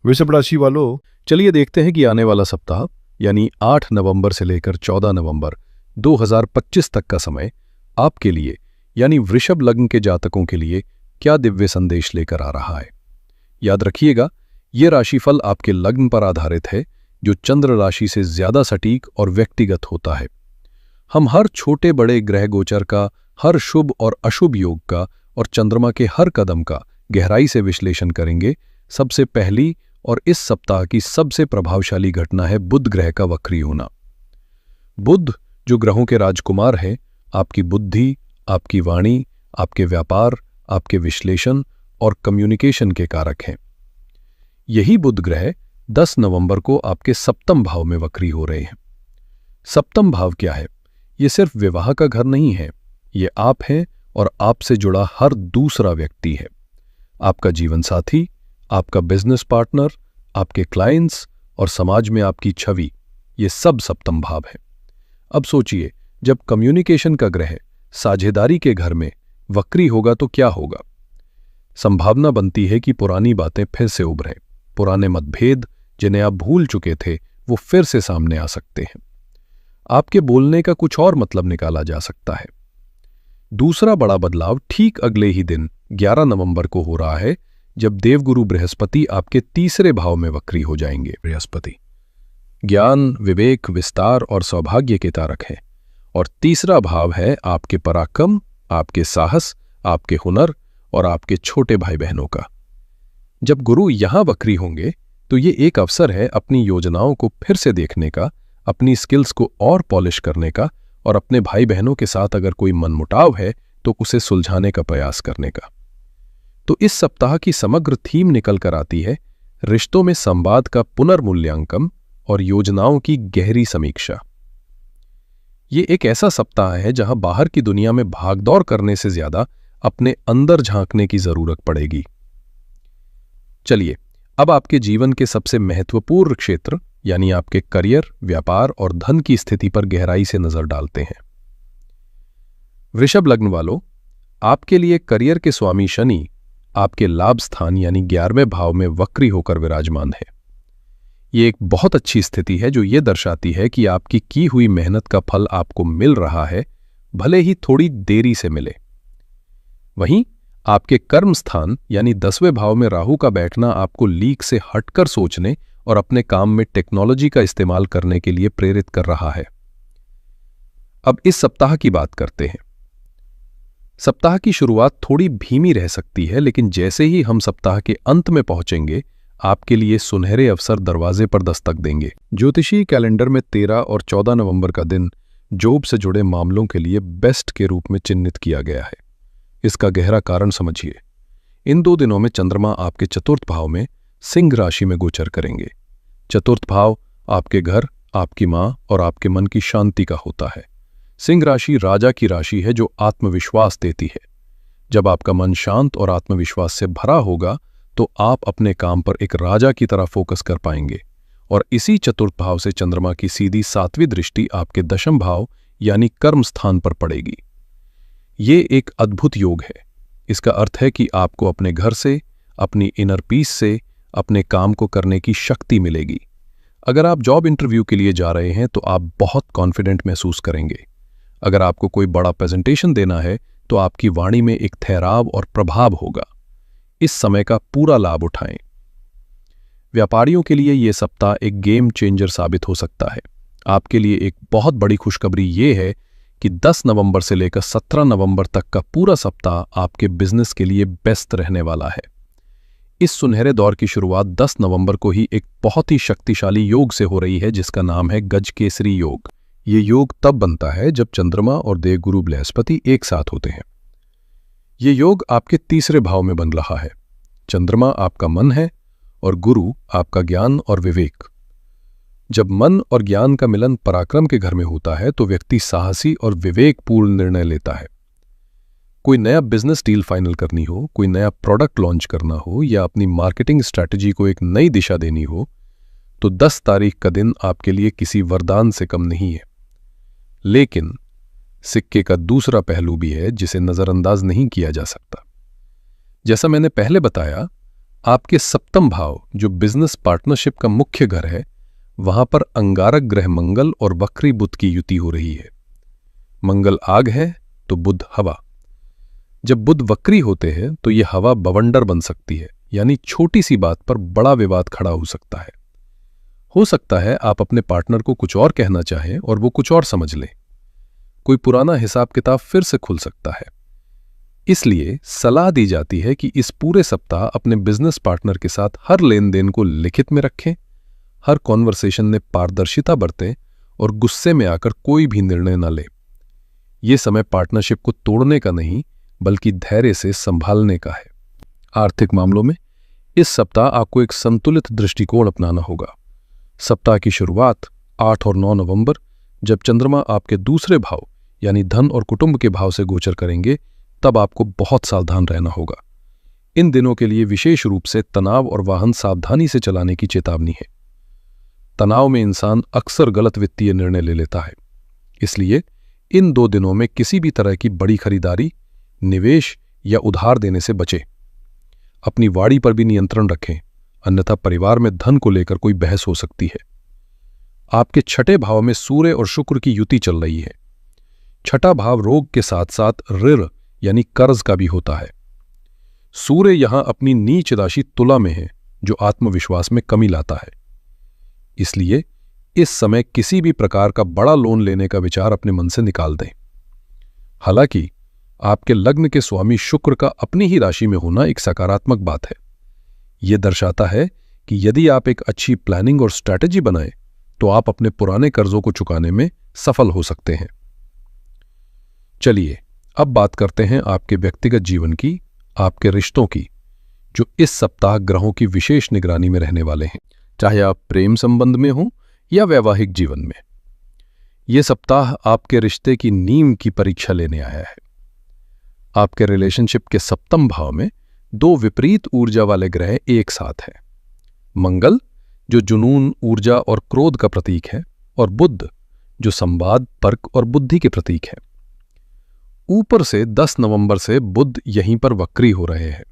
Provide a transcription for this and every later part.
वृषभ राशि वालों, चलिए देखते हैं कि आने वाला सप्ताह यानी 8 नवंबर से लेकर 14 नवंबर 2025 तक का समय आपके लिए यानी वृषभ लग्न के जातकों के लिए क्या दिव्य संदेश लेकर आ रहा है। याद रखिएगा, ये राशिफल आपके लग्न पर आधारित है, जो चंद्र राशि से ज्यादा सटीक और व्यक्तिगत होता है। हम हर छोटे बड़े ग्रह गोचर का, हर शुभ और अशुभ योग का और चंद्रमा के हर कदम का गहराई से विश्लेषण करेंगे। सबसे पहली और इस सप्ताह की सबसे प्रभावशाली घटना है बुध ग्रह का वक्री होना। बुध, जो ग्रहों के राजकुमार हैं, आपकी बुद्धि, आपकी वाणी, आपके व्यापार, आपके विश्लेषण और कम्युनिकेशन के कारक हैं। यही बुध ग्रह 10 नवंबर को आपके सप्तम भाव में वक्री हो रहे हैं। सप्तम भाव क्या है? ये सिर्फ विवाह का घर नहीं है, ये आप हैं और आपसे जुड़ा हर दूसरा व्यक्ति है। आपका जीवन साथी, आपका बिजनेस पार्टनर, आपके क्लाइंट्स और समाज में आपकी छवि, ये सब सप्तम भाव है। अब सोचिए, जब कम्युनिकेशन का ग्रह साझेदारी के घर में वक्री होगा तो क्या होगा? संभावना बनती है कि पुरानी बातें फिर से उभरें, पुराने मतभेद जिन्हें आप भूल चुके थे वो फिर से सामने आ सकते हैं। आपके बोलने का कुछ और मतलब निकाला जा सकता है। दूसरा बड़ा बदलाव ठीक अगले ही दिन 11 नवंबर को हो रहा है, जब देवगुरु बृहस्पति आपके तीसरे भाव में वक्री हो जाएंगे। बृहस्पति ज्ञान, विवेक, विस्तार और सौभाग्य के तारक हैं और तीसरा भाव है आपके पराक्रम, आपके साहस, आपके हुनर और आपके छोटे भाई बहनों का। जब गुरु यहां वक्री होंगे तो ये एक अवसर है अपनी योजनाओं को फिर से देखने का, अपनी स्किल्स को और पॉलिश करने का और अपने भाई बहनों के साथ अगर कोई मनमुटाव है तो उसे सुलझाने का प्रयास करने का। तो इस सप्ताह की समग्र थीम निकल कर आती है रिश्तों में संवाद का पुनर्मूल्यांकन और योजनाओं की गहरी समीक्षा। ये एक ऐसा सप्ताह है जहां बाहर की दुनिया में भागदौड़ करने से ज्यादा अपने अंदर झांकने की जरूरत पड़ेगी। चलिए अब आपके जीवन के सबसे महत्वपूर्ण क्षेत्र यानी आपके करियर, व्यापार और धन की स्थिति पर गहराई से नजर डालते हैं। वृषभ लग्न वालों, आपके लिए करियर के स्वामी शनि आपके लाभ स्थान यानी 11वें भाव में वक्री होकर विराजमान है। ये एक बहुत अच्छी स्थिति है जो ये दर्शाती है कि आपकी की हुई मेहनत का फल आपको मिल रहा है, भले ही थोड़ी देरी से मिले। वहीं आपके कर्म स्थान यानी 10वें भाव में राहु का बैठना आपको लीक से हटकर सोचने और अपने काम में टेक्नोलॉजी का इस्तेमाल करने के लिए प्रेरित कर रहा है। अब इस सप्ताह की बात करते हैं। सप्ताह की शुरुआत थोड़ी धीमी रह सकती है, लेकिन जैसे ही हम सप्ताह के अंत में पहुंचेंगे, आपके लिए सुनहरे अवसर दरवाजे पर दस्तक देंगे। ज्योतिषी कैलेंडर में 13 और 14 नवंबर का दिन जॉब से जुड़े मामलों के लिए बेस्ट के रूप में चिन्हित किया गया है। इसका गहरा कारण समझिए। इन 2 दिनों में चंद्रमा आपके चतुर्थ भाव में सिंह राशि में गोचर करेंगे। चतुर्थ भाव आपके घर, आपकी मां और आपके मन की शांति का होता है। सिंह राशि राजा की राशि है जो आत्मविश्वास देती है। जब आपका मन शांत और आत्मविश्वास से भरा होगा तो आप अपने काम पर एक राजा की तरह फोकस कर पाएंगे। और इसी चतुर्थ भाव से चंद्रमा की सीधी 7वीं दृष्टि आपके दशम भाव यानी कर्म स्थान पर पड़ेगी। ये एक अद्भुत योग है। इसका अर्थ है कि आपको अपने घर से, अपनी इनर पीस से अपने काम को करने की शक्ति मिलेगी। अगर आप जॉब इंटरव्यू के लिए जा रहे हैं तो आप बहुत कॉन्फिडेंट महसूस करेंगे। अगर आपको कोई बड़ा प्रेजेंटेशन देना है तो आपकी वाणी में एक ठहराव और प्रभाव होगा। इस समय का पूरा लाभ उठाएं। व्यापारियों के लिए यह सप्ताह एक गेम चेंजर साबित हो सकता है। आपके लिए एक बहुत बड़ी खुशखबरी यह है कि 10 नवंबर से लेकर 17 नवंबर तक का पूरा सप्ताह आपके बिजनेस के लिए बेस्ट रहने वाला है। इस सुनहरे दौर की शुरुआत 10 नवंबर को ही एक बहुत ही शक्तिशाली योग से हो रही है जिसका नाम है गजकेसरी योग। ये योग तब बनता है जब चंद्रमा और देवगुरु बृहस्पति एक साथ होते हैं। ये योग आपके तीसरे भाव में बन रहा है। चंद्रमा आपका मन है और गुरु आपका ज्ञान और विवेक। जब मन और ज्ञान का मिलन पराक्रम के घर में होता है तो व्यक्ति साहसी और विवेकपूर्ण निर्णय लेता है। कोई नया बिजनेस डील फाइनल करनी हो, कोई नया प्रोडक्ट लॉन्च करना हो या अपनी मार्केटिंग स्ट्रैटेजी को एक नई दिशा देनी हो तो 10 तारीख का दिन आपके लिए किसी वरदान से कम नहीं है। लेकिन सिक्के का दूसरा पहलू भी है जिसे नजरअंदाज नहीं किया जा सकता। जैसा मैंने पहले बताया, आपके सप्तम भाव जो बिजनेस पार्टनरशिप का मुख्य घर है, वहां पर अंगारक ग्रह मंगल और वक्री बुध की युति हो रही है। मंगल आग है तो बुध हवा। जब बुध वक्री होते हैं तो यह हवा बवंडर बन सकती है, यानी छोटी सी बात पर बड़ा विवाद खड़ा हो सकता है। हो सकता है आप अपने पार्टनर को कुछ और कहना चाहें और वो कुछ और समझ ले। कोई पुराना हिसाब किताब फिर से खुल सकता है। इसलिए सलाह दी जाती है कि इस पूरे सप्ताह अपने बिजनेस पार्टनर के साथ हर लेन देन को लिखित में रखें, हर कॉन्वर्सेशन में पारदर्शिता बरतें और गुस्से में आकर कोई भी निर्णय न लें। यह समय पार्टनरशिप को तोड़ने का नहीं, बल्कि धैर्य से संभालने का है। आर्थिक मामलों में इस सप्ताह आपको एक संतुलित दृष्टिकोण अपनाना होगा। सप्ताह की शुरुआत 8 और 9 नवंबर, जब चंद्रमा आपके दूसरे भाव यानी धन और कुटुंब के भाव से गोचर करेंगे, तब आपको बहुत सावधान रहना होगा। इन दिनों के लिए विशेष रूप से तनाव और वाहन सावधानी से चलाने की चेतावनी है। तनाव में इंसान अक्सर गलत वित्तीय निर्णय ले लेता है, इसलिए इन 2 दिनों में किसी भी तरह की बड़ी खरीदारी, निवेश या उधार देने से बचें। अपनी वाणी पर भी नियंत्रण रखें, अन्यथा परिवार में धन को लेकर कोई बहस हो सकती है। आपके छठे भाव में सूर्य और शुक्र की युति चल रही है। छठा भाव रोग के साथ साथ ऋण यानी कर्ज का भी होता है। सूर्य यहां अपनी नीच राशि तुला में है, जो आत्मविश्वास में कमी लाता है। इसलिए इस समय किसी भी प्रकार का बड़ा लोन लेने का विचार अपने मन से निकाल दें। हालांकि आपके लग्न के स्वामी शुक्र का अपनी ही राशि में होना एक सकारात्मक बात है। यह दर्शाता है कि यदि आप एक अच्छी प्लानिंग और स्ट्रैटेजी बनाएं, तो आप अपने पुराने कर्जों को चुकाने में सफल हो सकते हैं। चलिए अब बात करते हैं आपके व्यक्तिगत जीवन की, आपके रिश्तों की, जो इस सप्ताह ग्रहों की विशेष निगरानी में रहने वाले हैं, चाहे आप प्रेम संबंध में हो या वैवाहिक जीवन में। यह सप्ताह आपके रिश्ते की नींव की परीक्षा लेने आया है। आपके रिलेशनशिप के सप्तम भाव में 2 विपरीत ऊर्जा वाले ग्रह एक साथ हैं। मंगल जो जुनून, ऊर्जा और क्रोध का प्रतीक है, और बुध जो संवाद, तर्क और बुद्धि के प्रतीक है। ऊपर से 10 नवंबर से बुध यहीं पर वक्री हो रहे हैं।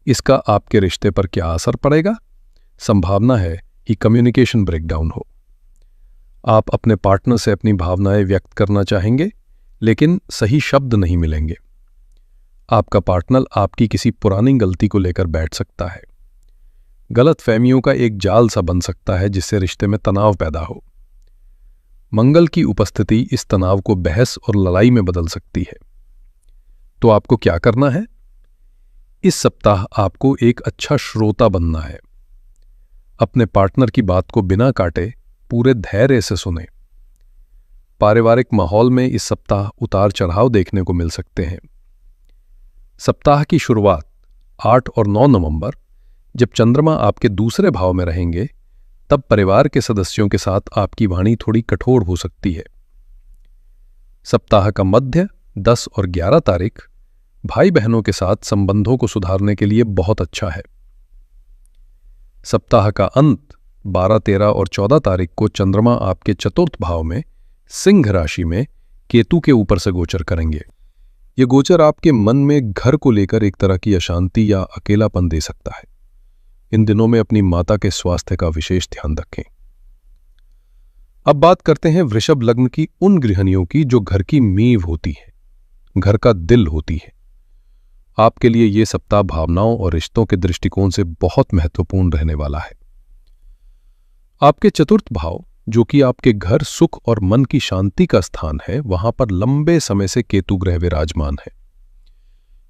इसका आपके रिश्ते पर क्या असर पड़ेगा? संभावना है कि कम्युनिकेशन ब्रेकडाउन हो। आप अपने पार्टनर से अपनी भावनाएं व्यक्त करना चाहेंगे, लेकिन सही शब्द नहीं मिलेंगे। आपका पार्टनर आपकी किसी पुरानी गलती को लेकर बैठ सकता है। गलतफहमियों का एक जाल सा बन सकता है, जिससे रिश्ते में तनाव पैदा हो। मंगल की उपस्थिति इस तनाव को बहस और लड़ाई में बदल सकती है। तो आपको क्या करना है? इस सप्ताह आपको एक अच्छा श्रोता बनना है। अपने पार्टनर की बात को बिना काटे पूरे धैर्य से सुने। पारिवारिक माहौल में इस सप्ताह उतार चढ़ाव देखने को मिल सकते हैं। सप्ताह की शुरुआत 8 और 9 नवंबर, जब चंद्रमा आपके दूसरे भाव में रहेंगे, तब परिवार के सदस्यों के साथ आपकी वाणी थोड़ी कठोर हो सकती है। सप्ताह का मध्य 10 और 11 तारीख भाई बहनों के साथ संबंधों को सुधारने के लिए बहुत अच्छा है। सप्ताह का अंत 12, 13 और 14 तारीख को चंद्रमा आपके चतुर्थ भाव में सिंह राशि में केतु के ऊपर से गोचर करेंगे। ये गोचर आपके मन में घर को लेकर एक तरह की अशांति या अकेलापन दे सकता है। इन दिनों में अपनी माता के स्वास्थ्य का विशेष ध्यान रखें। अब बात करते हैं वृषभ लग्न की उन गृहिणियों की जो घर की नींव होती है, घर का दिल होती है। आपके लिए यह सप्ताह भावनाओं और रिश्तों के दृष्टिकोण से बहुत महत्वपूर्ण रहने वाला है। आपके चतुर्थ भाव, जो कि आपके घर, सुख और मन की शांति का स्थान है, वहां पर लंबे समय से केतु ग्रह विराजमान है।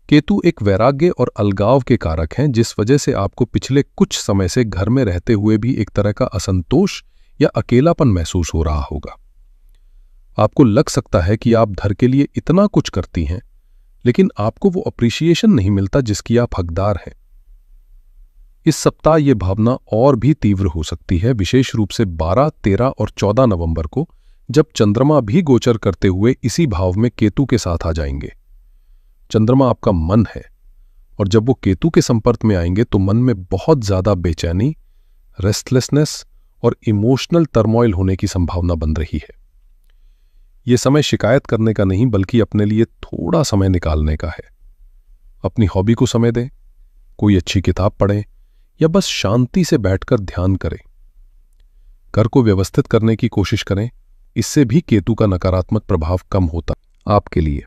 केतु एक वैराग्य और अलगाव के कारक हैं, जिस वजह से आपको पिछले कुछ समय से घर में रहते हुए भी एक तरह का असंतोष या अकेलापन महसूस हो रहा होगा। आपको लग सकता है कि आप घर के लिए इतना कुछ करती हैं, लेकिन आपको वो अप्रिसिएशन नहीं मिलता जिसकी आप हकदार हैं। इस सप्ताह ये भावना और भी तीव्र हो सकती है, विशेष रूप से 12, 13 और 14 नवंबर को, जब चंद्रमा भी गोचर करते हुए इसी भाव में केतु के साथ आ जाएंगे। चंद्रमा आपका मन है, और जब वो केतु के संपर्क में आएंगे तो मन में बहुत ज्यादा बेचैनी, रेस्टलेसनेस और इमोशनल टर्मोइल होने की संभावना बन रही है। यह समय शिकायत करने का नहीं, बल्कि अपने लिए थोड़ा समय निकालने का है। अपनी हॉबी को समय दें, कोई अच्छी किताब पढ़ें या बस शांति से बैठकर ध्यान करें। घर को व्यवस्थित करने की कोशिश करें, इससे भी केतु का नकारात्मक प्रभाव कम होता है। आपके लिए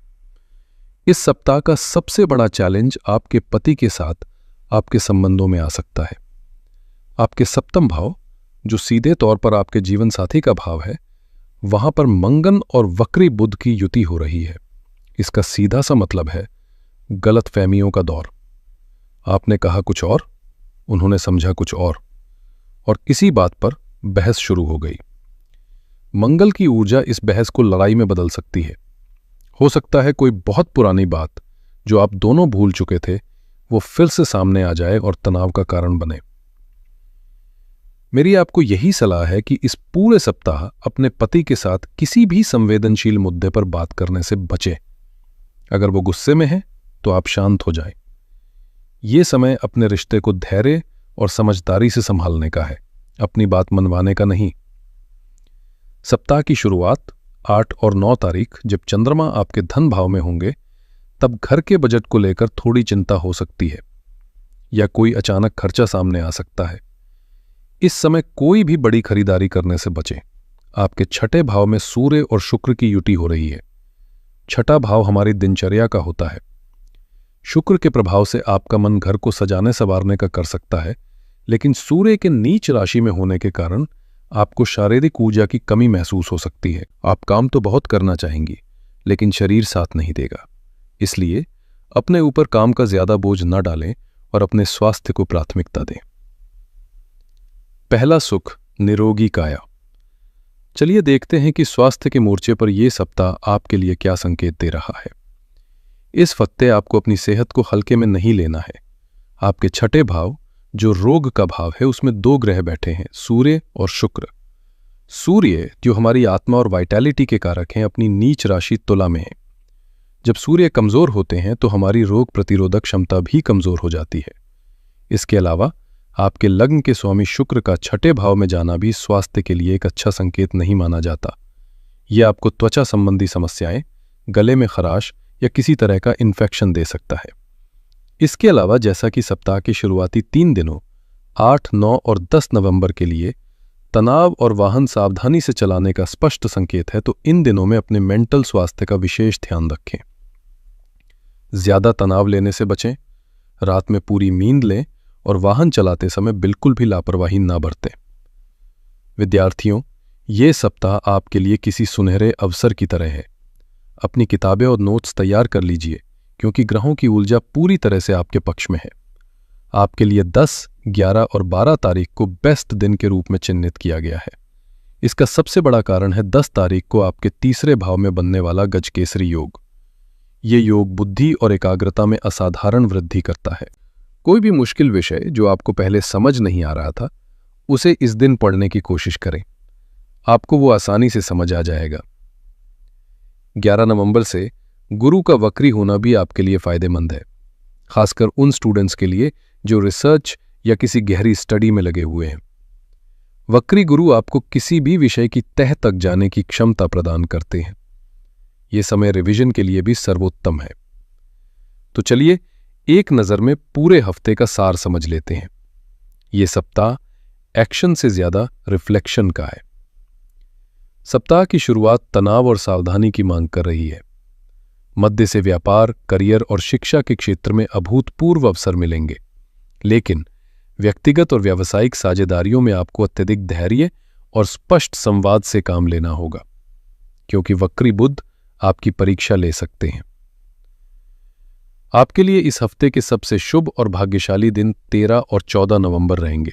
इस सप्ताह का सबसे बड़ा चैलेंज आपके पति के साथ आपके संबंधों में आ सकता है। आपके सप्तम भाव, जो सीधे तौर पर आपके जीवन साथी का भाव है, वहां पर मंगल और वक्री बुध की युति हो रही है। इसका सीधा सा मतलब है गलतफहमियों का दौर। आपने कहा कुछ और, उन्होंने समझा कुछ और इसी बात पर बहस शुरू हो गई। मंगल की ऊर्जा इस बहस को लड़ाई में बदल सकती है। हो सकता है कोई बहुत पुरानी बात जो आप दोनों भूल चुके थे वो फिर से सामने आ जाए और तनाव का कारण बने। मेरी आपको यही सलाह है कि इस पूरे सप्ताह अपने पति के साथ किसी भी संवेदनशील मुद्दे पर बात करने से बचें। अगर वो गुस्से में है तो आप शांत हो जाएं। ये समय अपने रिश्ते को धैर्य और समझदारी से संभालने का है, अपनी बात मनवाने का नहीं। सप्ताह की शुरुआत 8 और 9 तारीख, जब चंद्रमा आपके धन भाव में होंगे, तब घर के बजट को लेकर थोड़ी चिंता हो सकती है या कोई अचानक खर्चा सामने आ सकता है। इस समय कोई भी बड़ी खरीदारी करने से बचें। आपके छठे भाव में सूर्य और शुक्र की युति हो रही है। छठा भाव हमारी दिनचर्या का होता है। शुक्र के प्रभाव से आपका मन घर को सजाने संवारने का कर सकता है, लेकिन सूर्य के नीच राशि में होने के कारण आपको शारीरिक ऊर्जा की कमी महसूस हो सकती है। आप काम तो बहुत करना चाहेंगी, लेकिन शरीर साथ नहीं देगा। इसलिए अपने ऊपर काम का ज्यादा बोझ न डालें और अपने स्वास्थ्य को प्राथमिकता दें। पहला सुख, निरोगी काया। चलिए देखते हैं कि स्वास्थ्य के मोर्चे पर यह सप्ताह आपके लिए क्या संकेत दे रहा है। इस हफ्ते आपको अपनी सेहत को हल्के में नहीं लेना है। आपके छठे भाव, जो रोग का भाव है, उसमें 2 ग्रह बैठे हैं, सूर्य और शुक्र। सूर्य, जो हमारी आत्मा और वाइटैलिटी के कारक हैं, अपनी नीच राशि तुला में है। जब सूर्य कमजोर होते हैं तो हमारी रोग प्रतिरोधक क्षमता भी कमजोर हो जाती है। इसके अलावा आपके लग्न के स्वामी शुक्र का छठे भाव में जाना भी स्वास्थ्य के लिए एक अच्छा संकेत नहीं माना जाता। यह आपको त्वचा संबंधी समस्याएं, गले में खराश या किसी तरह का इन्फेक्शन दे सकता है। इसके अलावा जैसा कि सप्ताह के शुरुआती 3 दिनों 8, 9 और 10 नवंबर के लिए तनाव और वाहन सावधानी से चलाने का स्पष्ट संकेत है, तो इन दिनों में अपने मेंटल स्वास्थ्य का विशेष ध्यान रखें। ज्यादा तनाव लेने से बचें, रात में पूरी नींद लें और वाहन चलाते समय बिल्कुल भी लापरवाही ना बरतें। विद्यार्थियों, ये सप्ताह आपके लिए किसी सुनहरे अवसर की तरह है। अपनी किताबें और नोट्स तैयार कर लीजिए, क्योंकि ग्रहों की ऊर्जा पूरी तरह से आपके पक्ष में है। आपके लिए 10, 11 और 12 तारीख को बेस्ट दिन के रूप में चिन्हित किया गया है। इसका सबसे बड़ा कारण है 10 तारीख को आपके तीसरे भाव में बनने वाला गजकेसरी योग। ये योग बुद्धि और एकाग्रता में असाधारण वृद्धि करता है। कोई भी मुश्किल विषय जो आपको पहले समझ नहीं आ रहा था, उसे इस दिन पढ़ने की कोशिश करें। आपको वो आसानी से समझ आ जाएगा। 11 नवंबर से गुरु का वक्री होना भी आपके लिए फायदेमंद है, खासकर उन स्टूडेंट्स के लिए जो रिसर्च या किसी गहरी स्टडी में लगे हुए हैं। वक्री गुरु आपको किसी भी विषय की तह तक जाने की क्षमता प्रदान करते हैं। यह समय रिवीजन के लिए भी सर्वोत्तम है। तो चलिए एक नज़र में पूरे हफ्ते का सार समझ लेते हैं। यह सप्ताह एक्शन से ज्यादा रिफ्लेक्शन का है। सप्ताह की शुरुआत तनाव और सावधानी की मांग कर रही है। मध्य से व्यापार, करियर और शिक्षा के क्षेत्र में अभूतपूर्व अवसर मिलेंगे, लेकिन व्यक्तिगत और व्यावसायिक साझेदारियों में आपको अत्यधिक धैर्य और स्पष्ट संवाद से काम लेना होगा, क्योंकि वक्री बुध आपकी परीक्षा ले सकते हैं। आपके लिए इस हफ्ते के सबसे शुभ और भाग्यशाली दिन 13 और 14 नवंबर रहेंगे।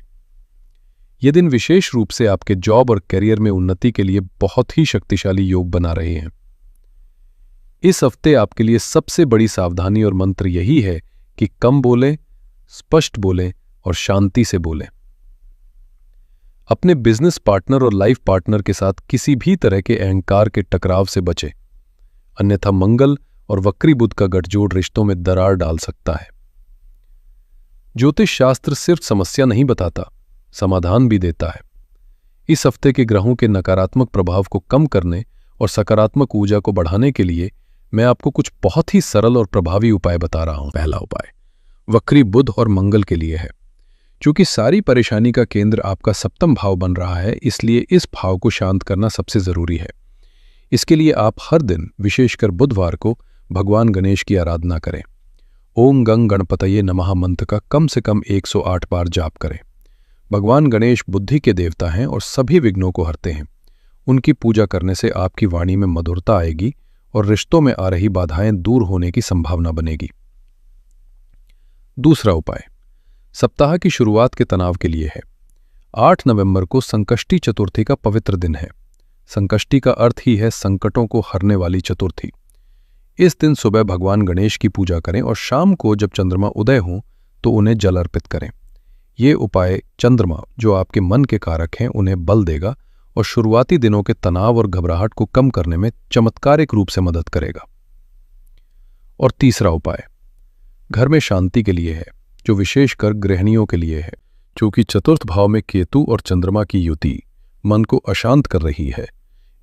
ये दिन विशेष रूप से आपके जॉब और करियर में उन्नति के लिए बहुत ही शक्तिशाली योग बना रहे हैं। इस हफ्ते आपके लिए सबसे बड़ी सावधानी और मंत्र यही है कि कम बोलें, स्पष्ट बोलें और शांति से बोलें। अपने बिजनेस पार्टनर और लाइफ पार्टनर के साथ किसी भी तरह के अहंकार के टकराव से बचें, अन्यथा मंगल और वक्री बुध का गठजोड़ रिश्तों में दरार डाल सकता है। ज्योतिष शास्त्र सिर्फ समस्या नहीं बताता, समाधान भी देता है। इस हफ्ते के ग्रहों के नकारात्मक प्रभाव को कम करने और सकारात्मक ऊर्जा को बढ़ाने के लिए मैं आपको कुछ बहुत ही सरल और प्रभावी उपाय बता रहा हूं। पहला उपाय, वक्री बुध और मंगल के लिए है। क्योंकि सारी परेशानी का केंद्र आपका सप्तम भाव बन रहा है, इसलिए इस भाव को शांत करना सबसे जरूरी है। इसके लिए आप हर दिन, विशेषकर बुधवार को, भगवान गणेश की आराधना करें। ओम गंग गणपतये नमः मंत्र का कम से कम 108 बार जाप करें। भगवान गणेश बुद्धि के देवता हैं और सभी विघ्नों को हरते हैं। उनकी पूजा करने से आपकी वाणी में मधुरता आएगी और रिश्तों में आ रही बाधाएं दूर होने की संभावना बनेगी। दूसरा उपाय सप्ताह की शुरुआत के तनाव के लिए है। 8 नवंबर को संकष्टी चतुर्थी का पवित्र दिन है। संकष्टी का अर्थ ही है संकटों को हरने वाली चतुर्थी। इस दिन सुबह भगवान गणेश की पूजा करें और शाम को जब चंद्रमा उदय हो तो उन्हें जल अर्पित करें। ये उपाय चंद्रमा, जो आपके मन के कारक हैं, उन्हें बल देगा और शुरुआती दिनों के तनाव और घबराहट को कम करने में चमत्कारिक रूप से मदद करेगा। और तीसरा उपाय घर में शांति के लिए है, जो विशेषकर गृहिणियों के लिए है। क्योंकि चतुर्थ भाव में केतु और चंद्रमा की युति मन को अशांत कर रही है,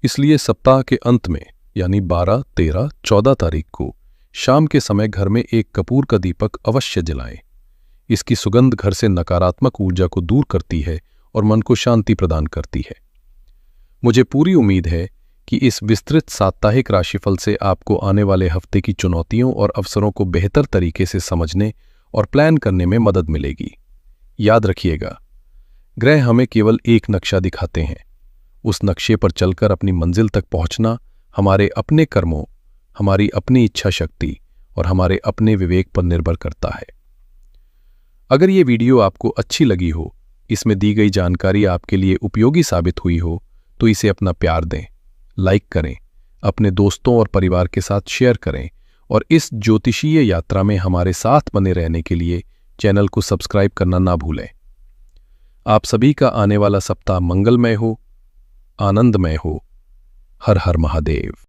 इसलिए सप्ताह के अंत में यानी 12, 13, 14 तारीख को शाम के समय घर में एक कपूर का दीपक अवश्य जलाएं। इसकी सुगंध घर से नकारात्मक ऊर्जा को दूर करती है और मन को शांति प्रदान करती है। मुझे पूरी उम्मीद है कि इस विस्तृत साप्ताहिक राशिफल से आपको आने वाले हफ्ते की चुनौतियों और अवसरों को बेहतर तरीके से समझने और प्लान करने में मदद मिलेगी। याद रखिएगा, ग्रह हमें केवल एक नक्शा दिखाते हैं। उस नक्शे पर चलकर अपनी मंजिल तक पहुंचना हमारे अपने कर्मों, हमारी अपनी इच्छा शक्ति और हमारे अपने विवेक पर निर्भर करता है। अगर ये वीडियो आपको अच्छी लगी हो, इसमें दी गई जानकारी आपके लिए उपयोगी साबित हुई हो, तो इसे अपना प्यार दें, लाइक करें, अपने दोस्तों और परिवार के साथ शेयर करें और इस ज्योतिषीय यात्रा में हमारे साथ बने रहने के लिए चैनल को सब्सक्राइब करना ना भूलें। आप सभी का आने वाला सप्ताह मंगलमय हो, आनंदमय हो। हर हर महादेव।